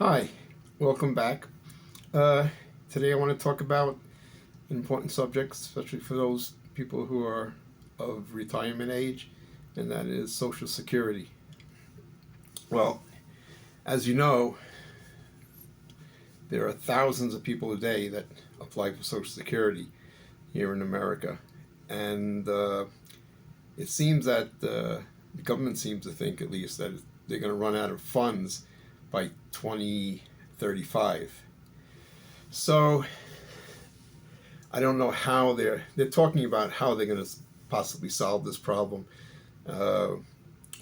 Hi, welcome back. Uh, Today I want to talk about an important subject, especially for those people who are of retirement age, and that is Social Security. Well, as you know, there are thousands of people a day that apply for Social Security here in America, and it seems that the government seems to think, at least, that they're going to run out of funds by 2035. So I don't know how they're talking about how they're going to possibly solve this problem. Uh,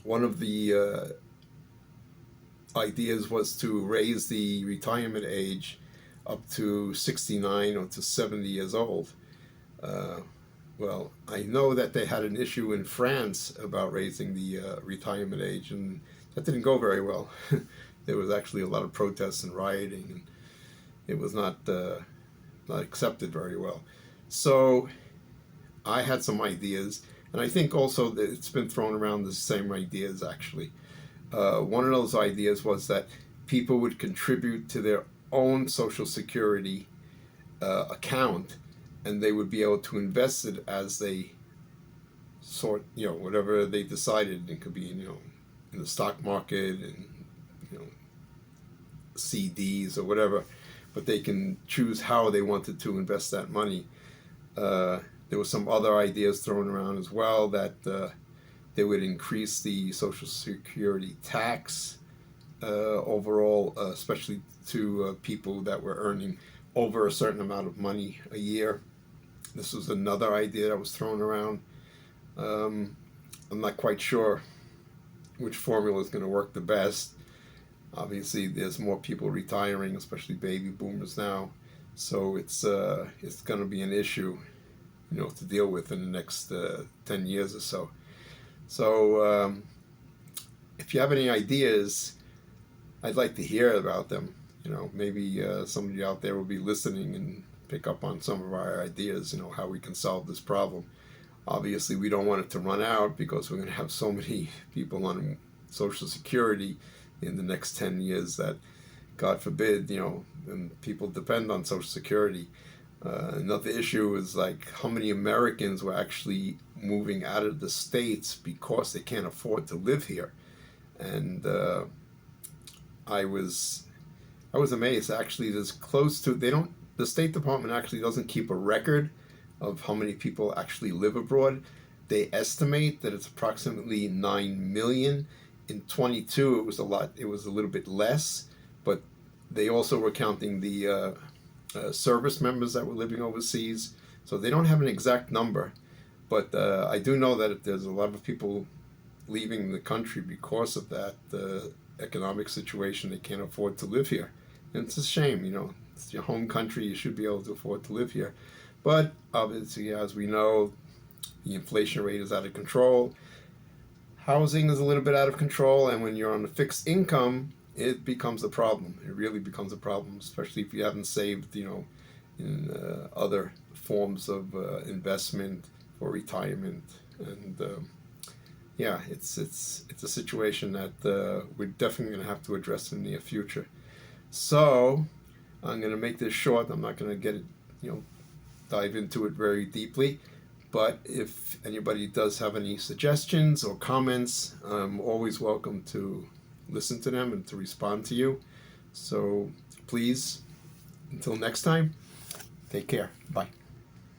One of the ideas was to raise the retirement age up to 69 or to 70 years old. Uh, well, I know that they had an issue in France about raising the retirement age, and that didn't go very well. There was actually a lot of protests and rioting, and it was not accepted very well. So I had some ideas, and I think also that it's been thrown around the same ideas actually. One of those ideas was that people would contribute to their own Social Security account, and they would be able to invest it as they whatever they decided. It could be, in the stock market and, CDs or whatever, but they can choose how they wanted to invest that money. There were some other ideas thrown around as well that they would increase the Social Security tax overall, especially to people that were earning over a certain amount of money a year. This was another idea that was thrown around. I'm not quite sure which formula is going to work the best. Obviously, there's more people retiring, especially baby boomers now, so it's going to be an issue, to deal with in the next 10 years or so. So, if you have any ideas, I'd like to hear about them. Maybe somebody out there will be listening and pick up on some of our ideas. How we can solve this problem. Obviously, we don't want it to run out because we're going to have so many people on Social Security in the next 10 years that, God forbid, and people depend on Social Security. Another issue is like how many Americans were actually moving out of the States because they can't afford to live here. And I was amazed. Actually, there's close to the State Department actually doesn't keep a record of how many people actually live abroad. They estimate that it's approximately 9 million. In 22, it was a lot. It was a little bit less, but they also were counting the service members that were living overseas. So they don't have an exact number, but I do know that there's a lot of people leaving the country because of that economic situation. They can't afford to live here, and it's a shame. It's your home country. You should be able to afford to live here, but obviously, as we know, the inflation rate is out of control. Housing is a little bit out of control, and when you're on a fixed income, it becomes a problem. It really becomes a problem, especially if you haven't saved, in other forms of investment for retirement. And yeah, it's a situation that we're definitely going to have to address in the near future. So I'm going to make this short. I'm not going to get it, dive into it very deeply. But if anybody does have any suggestions or comments, I'm always welcome to listen to them and to respond to you. So please, until next time, take care. Bye.